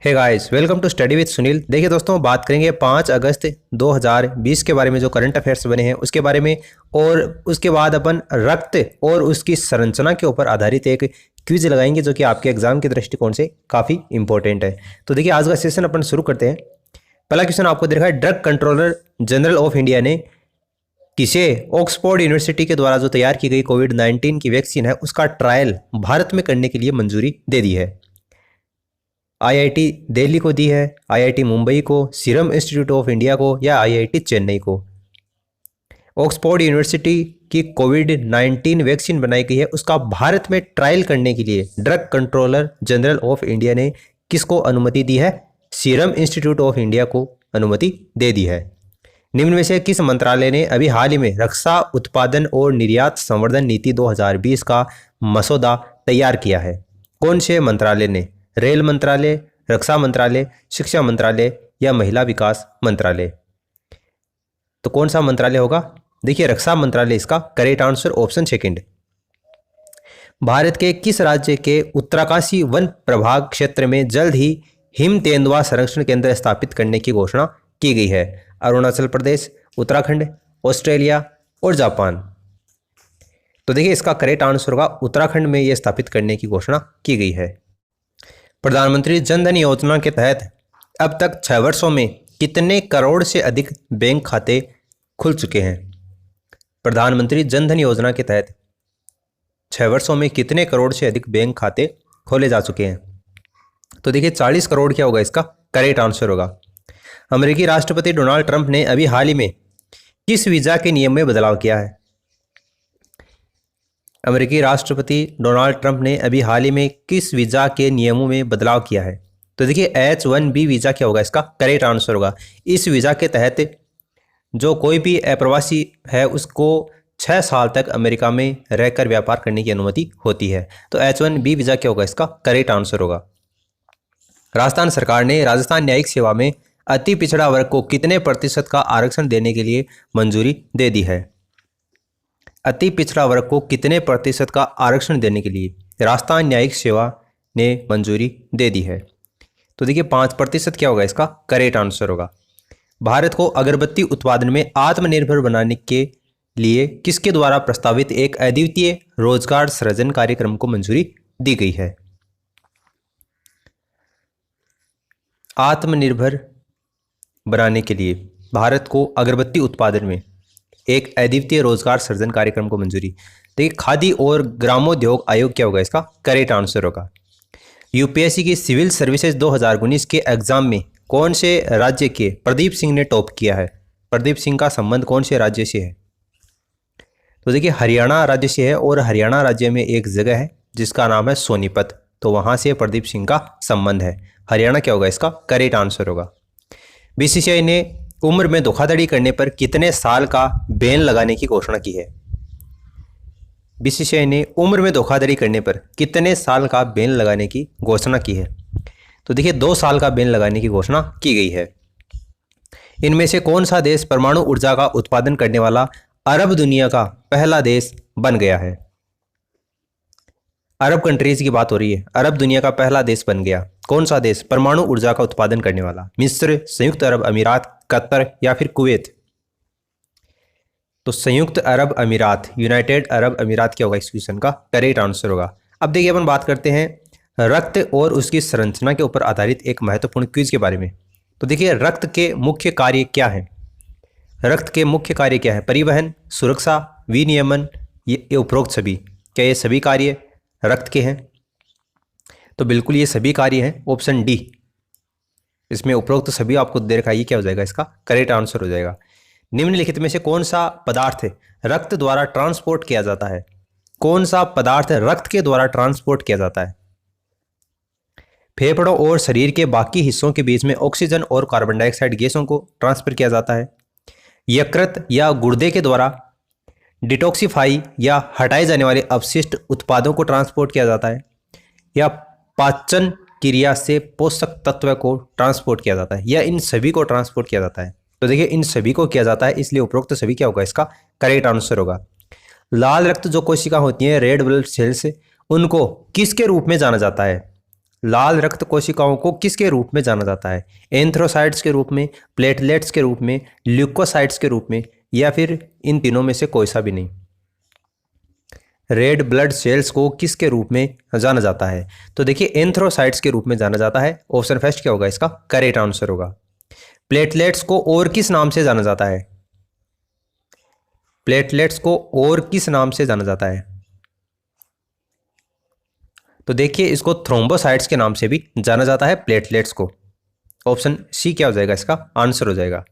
Hey guys, welcome to study with Sunil. देखिए दोस्तों, बात करेंगे 5 अगस्त 2020 के बारे में, जो करंट अफेयर्स बने हैं उसके बारे में। और उसके बाद अपन रक्त और उसकी संरचना के ऊपर आधारित एक क्विज लगाएंगे जो कि आपके एग्जाम के दृष्टिकोण से काफ़ी इंपॉर्टेंट है। तो देखिए, आज का सेशन अपन शुरू करते हैं। पहला क्वेश्चन आपको दे रखा है, drug controller general of India ने किसे ऑक्सफोर्ड यूनिवर्सिटी के द्वारा जो तैयार की गई कोविड-19 की वैक्सीन है उसका ट्रायल भारत में करने के लिए मंजूरी दे दी है? आईआईटी दिल्ली को दी है, आईआईटी मुंबई को, सीरम इंस्टीट्यूट ऑफ इंडिया को, या आईआईटी चेन्नई को? ऑक्सफोर्ड यूनिवर्सिटी की कोविड-19 वैक्सीन बनाई गई है, उसका भारत में ट्रायल करने के लिए drug controller general of India ने किसको अनुमति दी है? सीरम इंस्टीट्यूट ऑफ इंडिया को अनुमति दे दी है। निम्न में से किस मंत्रालय ने अभी हाल ही में रक्षा उत्पादन और निर्यात संवर्धन नीति 2020 का मसौदा तैयार किया है? कौन से मंत्रालय ने? रेल मंत्रालय, रक्षा मंत्रालय, शिक्षा मंत्रालय, या महिला विकास मंत्रालय? तो कौन सा मंत्रालय होगा? देखिए, रक्षा मंत्रालय इसका correct answer, option second. Bharat के किस राज्य के उत्तराकाशी वन प्रभाग क्षेत्र में जल्द ही हिम तेंदुआ संरक्षण केंद्र स्थापित करने की घोषणा की गई है? अरुणाचल प्रदेश, उत्तराखंड, ऑस्ट्रेलिया और जापान? तो देखिए, इसका करेक्ट आंसर होगा उत्तराखंड में यह स्थापित करने की घोषणा की गई है। प्रधानमंत्री जन धन योजना के तहत अब तक 6 वर्षों में कितने करोड़ से अधिक बैंक खाते खुल चुके हैं? प्रधानमंत्री जन धन योजना के तहत 6 वर्षों में कितने करोड़ से अधिक बैंक खाते खोले जा चुके हैं? तो देखिए, 40 करोड़ क्या होगा इसका करेक्ट आंसर होगा। अमेरिकी राष्ट्रपति डोनाल्ड ट्रंप ने अभी हाल ही में किस वीजा के नियम में बदलाव किया है? अमेरिकी राष्ट्रपति डोनाल्ड ट्रंप ने अभी हाल ही में किस वीजा के नियमों में बदलाव किया है? तो देखिए, H1B वीजा क्या होगा इसका करेक्ट आंसर होगा। इस वीजा के तहत जो कोई भी अप्रवासी है उसको 6 साल तक अमेरिका में रहकर व्यापार करने की अनुमति होती है। तो H1B वीजा क्या होगा इसका करेक्ट आंसर होगा। राजस्थान सरकार ने राजस्थान न्यायिक सेवा में अति पिछड़ा वर्ग को कितने प्रतिशत का आरक्षण देने के लिए मंजूरी दे दी है? अति पिछड़ा वर्ग को कितने प्रतिशत का आरक्षण देने के लिए राजस्थान न्यायिक सेवा ने मंजूरी दे दी है? तो देखिए, 5% क्या होगा इसका करेक्ट आंसर होगा। भारत को अगरबत्ती उत्पादन में आत्मनिर्भर बनाने के लिए किसके द्वारा प्रस्तावित एक अद्वितीय रोजगार सृजन कार्यक्रम को मंजूरी दी गई है? आत्मनिर्भर बनाने के लिए भारत को अगरबत्ती उत्पादन में एक अद्वितीय रोजगार सृजन कार्यक्रम को मंजूरी। देखिए, खादी और ग्रामोद्योग आयोग क्या होगा इसका करेक्ट आंसर होगा। यूपीएससी की सिविल सर्विसेज 2019 के एग्जाम में कौन से राज्य के प्रदीप सिंह ने टॉप किया है? प्रदीप सिंह का संबंध कौन से राज्य से है? तो देखिए, हरियाणा राज्य से है, और हरियाणा राज्य में एक जगह है जिसका नाम है सोनीपत, तो वहां से प्रदीप सिंह का संबंध है। हरियाणा क्या होगा इसका करेक्ट आंसर होगा। बीसीसीआई ने उम्र में धोखाधड़ी करने पर कितने साल का बैन लगाने की घोषणा की है? बीसीसीआई ने उम्र में धोखाधड़ी करने पर कितने साल का बैन लगाने की घोषणा की है? तो देखिए, 2 साल का बैन लगाने की घोषणा की गई है। इनमें से कौन सा देश परमाणु ऊर्जा का उत्पादन करने वाला अरब दुनिया का पहला देश बन गया है? अरब कंट्रीज की बात हो रही है, अरब दुनिया का पहला देश बन गया। कौन सा देश परमाणु ऊर्जा का उत्पादन करने वाला? मिस्र, संयुक्त अरब अमीरात, कतर, या फिर कुवैत? तो संयुक्त अरब अमीरात, यूनाइटेड अरब अमीरात क्या होगा इस क्वेश्चन का करेक्ट आंसर होगा। अब देखिए, अपन बात करते हैं रक्त और उसकी संरचना के ऊपर आधारित एक महत्वपूर्ण क्विज के बारे में। तो देखिए, रक्त के मुख्य कार्य क्या है? रक्त के मुख्य कार्य क्या है? परिवहन, सुरक्षा, विनियमन, ये उपरोक्त सभी? क्या ये सभी कार्य रक्त के हैं? तो बिल्कुल ये सभी कार्य हैं, ऑप्शन डी। इसमें उपरोक्त सभी आपको दे रखा है, ये क्या हो जाएगा इसका करेक्ट आंसर हो जाएगा। निम्नलिखित में से कौन सा पदार्थ रक्त द्वारा ट्रांसपोर्ट किया जाता है? कौन सा पदार्थ रक्त के द्वारा ट्रांसपोर्ट किया जाता है? फेफड़ों और शरीर के बाकी हिस्सों के बीच में ऑक्सीजन और कार्बन डाइऑक्साइड गैसों को ट्रांसफर किया जाता है। यकृत या गुर्दे के द्वारा डिटॉक्सिफाई या हटाए जाने वाले अपशिष्ट उत्पादों को ट्रांसपोर्ट किया जाता है। या पाचन क्रिया से पोषक तत्व को ट्रांसपोर्ट किया जाता है, या इन सभी को ट्रांसपोर्ट किया जाता है? तो देखिए, इन सभी को किया जाता है, इसलिए उपरोक्त सभी क्या होगा इसका करेक्ट आंसर होगा। लाल रक्त जो कोशिका होती हैं, रेड ब्लड सेल्स, उनको किसके रूप में जाना जाता है? लाल रक्त कोशिकाओं को किसके रूप में जाना जाता है? एंथ्रोसाइट्स के रूप में, प्लेटलेट्स के रूप में, ल्यूकोसाइट्स के रूप में, या फिर इन तीनों में से कोई सा भी नहीं। रेड ब्लड सेल्स को किसके रूप में जाना जाता है? तो देखिए एंथ्रोसाइट्स के रूप में जाना जाता है। ऑप्शन फर्स्ट क्या होगा इसका? करेक्ट आंसर होगा। प्लेटलेट्स को और किस नाम से जाना जाता है? प्लेटलेट्स को और किस नाम से जाना जाता है? तो देखिए इसको थ्रोम्बोसाइट्स के नाम से भी जाना जाता है प्लेटलेट्स को। ऑप्शन सी क्या हो जाएगा इसका आंसर हो जाएगा।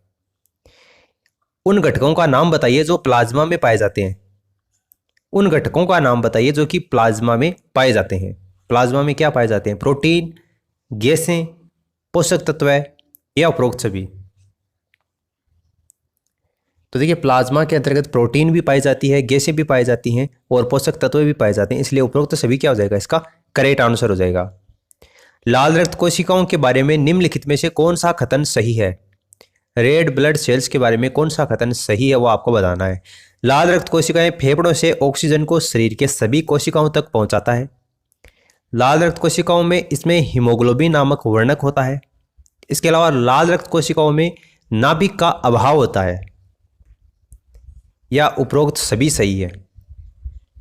उन घटकों का नाम बताइए जो प्लाज्मा में पाए जाते हैं। उन घटकों का नाम बताइए जो कि प्लाज्मा में पाए जाते हैं। प्लाज्मा में क्या पाए जाते हैं? प्रोटीन, गैसें, पोषक तत्व या उपरोक्त सभी। तो देखिए प्लाज्मा के अंतर्गत प्रोटीन भी पाई जाती है, गैसें भी पाई जाती हैं और पोषक तत्व भी पाए जाते हैं, इसलिए उपरोक्त सभी क्या हो जाएगा इसका करेक्ट आंसर हो जाएगा। लाल रक्त कोशिकाओं के बारे में निम्नलिखित में से कौन सा कथन सही है? रेड ब्लड सेल्स के बारे में कौन सा कथन सही है वो आपको बताना है। लाल रक्त कोशिकाएं फेफड़ों से ऑक्सीजन को शरीर के सभी कोशिकाओं तक पहुंचाता है। लाल रक्त कोशिकाओं में इसमें हीमोग्लोबिन नामक वर्णक होता है। इसके अलावा लाल रक्त कोशिकाओं में नाभिक का अभाव होता है, या उपरोक्त सभी सही है?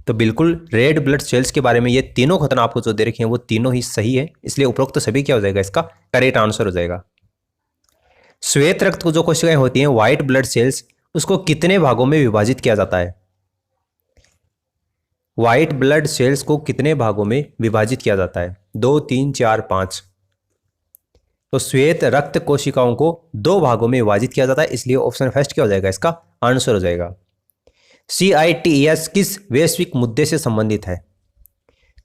तो बिल्कुल रेड ब्लड सेल्स के बारे में ये तीनों कथन आपको जो दे रखे हैं वो तीनों ही सही है, इसलिए उपरोक्त सभी क्या हो जाएगा इसका करेक्ट आंसर हो जाएगा। श्वेत रक्त को जो कोशिकाएं होती हैं व्हाइट ब्लड सेल्स, उसको कितने भागों में विभाजित किया जाता है? व्हाइट ब्लड सेल्स को कितने भागों में विभाजित किया जाता है? 2, 3, 4, 5। तो श्वेत रक्त कोशिकाओं को 2 भागों में विभाजित किया जाता है, इसलिए ऑप्शन फर्स्ट क्या हो जाएगा इसका आंसर हो जाएगा। CITES किस वैश्विक मुद्दे से संबंधित है?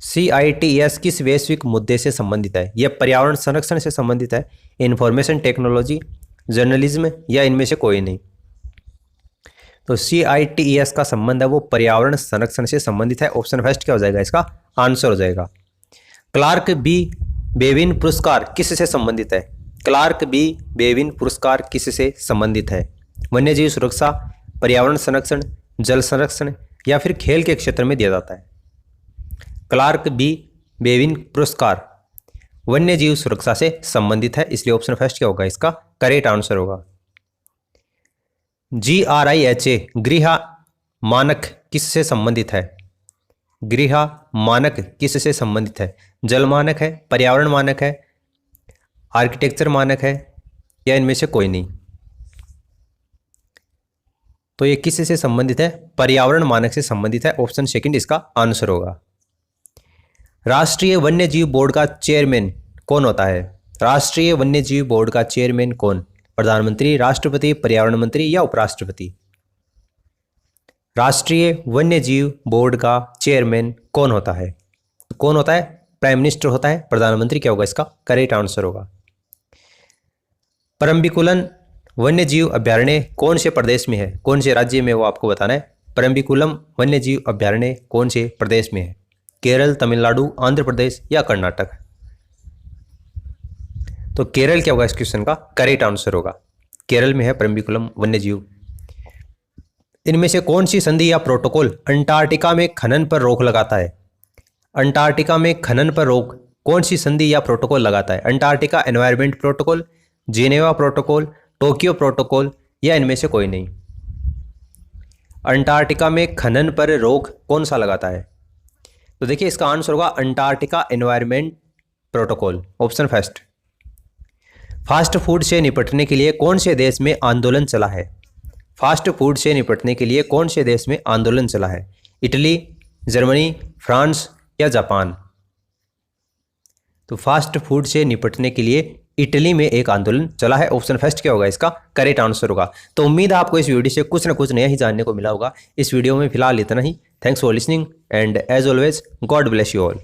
CITES किस वैश्विक मुद्दे से संबंधित है? यह पर्यावरण संरक्षण से संबंधित है, इंफॉर्मेशन टेक्नोलॉजी, जर्नलिज्म, या इनमें से कोई नहीं? तो CITES का संबंध है वो पर्यावरण संरक्षण से संबंधित है। ऑप्शन फर्स्ट क्या हो जाएगा इसका आंसर हो जाएगा। क्लार्क बी बेविन पुरस्कार किससे संबंधित है? क्लार्क बी बेविन पुरस्कार किससे संबंधित है? वन्यजीव सुरक्षा, पर्यावरण संरक्षण, जल संरक्षण, या फिर खेल के क्षेत्र में दिया जाता है? क्लार्क बी बेविन पुरस्कार वन्यजीव सुरक्षा से संबंधित है, इसलिए ऑप्शन फर्स्ट क्या होगा इसका करेक्ट आंसर होगा। GRIHA गृह मानक किससे संबंधित है? गृह मानक किससे संबंधित है? जल मानक है, पर्यावरण मानक है, आर्किटेक्चर मानक है, या इनमें से कोई नहीं? तो ये किससे संबंधित है? पर्यावरण मानक से संबंधित है। ऑप्शन सेकंड इसका आंसर होगा। राष्ट्रीय वन्यजीव बोर्ड का चेयरमैन कौन होता है? राष्ट्रीय वन्यजीव बोर्ड का चेयरमैन कौन? प्रधानमंत्री, राष्ट्रपति, पर्यावरण मंत्री, या उपराष्ट्रपति? राष्ट्रीय वन्यजीव बोर्ड का चेयरमैन कौन होता है? कौन होता है? प्राइम मिनिस्टर होता है। प्रधानमंत्री क्या होगा इसका करेक्ट आंसर होगा। परम्बिकुलम वन्यजीव अभयारण्य कौन से प्रदेश में है? कौन से राज्य में, वो आपको बताना है। परम्बिकुलम वन्यजीव अभयारण्य कौन से प्रदेश में है? केरल, तमिलनाडु, आंध्र प्रदेश, या कर्नाटक? तो केरल क्या होगा इस क्वेश्चन का करेक्ट आंसर होगा। केरल में है परम्बिकुलम वन्यजीव। इनमें से कौन सी संधि या प्रोटोकॉल अंटार्कटिका में खनन पर रोक लगाता है? अंटार्कटिका में खनन पर रोक कौन सी संधि या प्रोटोकॉल लगाता है? Antarctica environment protocol, Geneva protocol, Tokyo protocol, या इनमें से कोई नहीं? अंटार्कटिका में खनन पर रोक कौन सा लगाता है? तो देखिए इसका आंसर होगा Antarctica environment protocol, option first. Fast food से निपटने के लिए कौन से देश में आंदोलन चला है? फास्ट फूड से निपटने के लिए कौन से देश में आंदोलन चला है? इटली, जर्मनी, फ्रांस, या जापान? तो फास्ट फूड से निपटने के लिए इटली में एक आंदोलन चला है। ऑप्शन फर्स्ट क्या होगा इसका करेक्ट आंसर होगा। तो उम्मीद है आपको इस वीडियो से कुछ ना कुछ नया ही जानने को मिला होगा। इस वीडियो में फिलहाल इतना ही। Thanks for listening and as always God bless you all.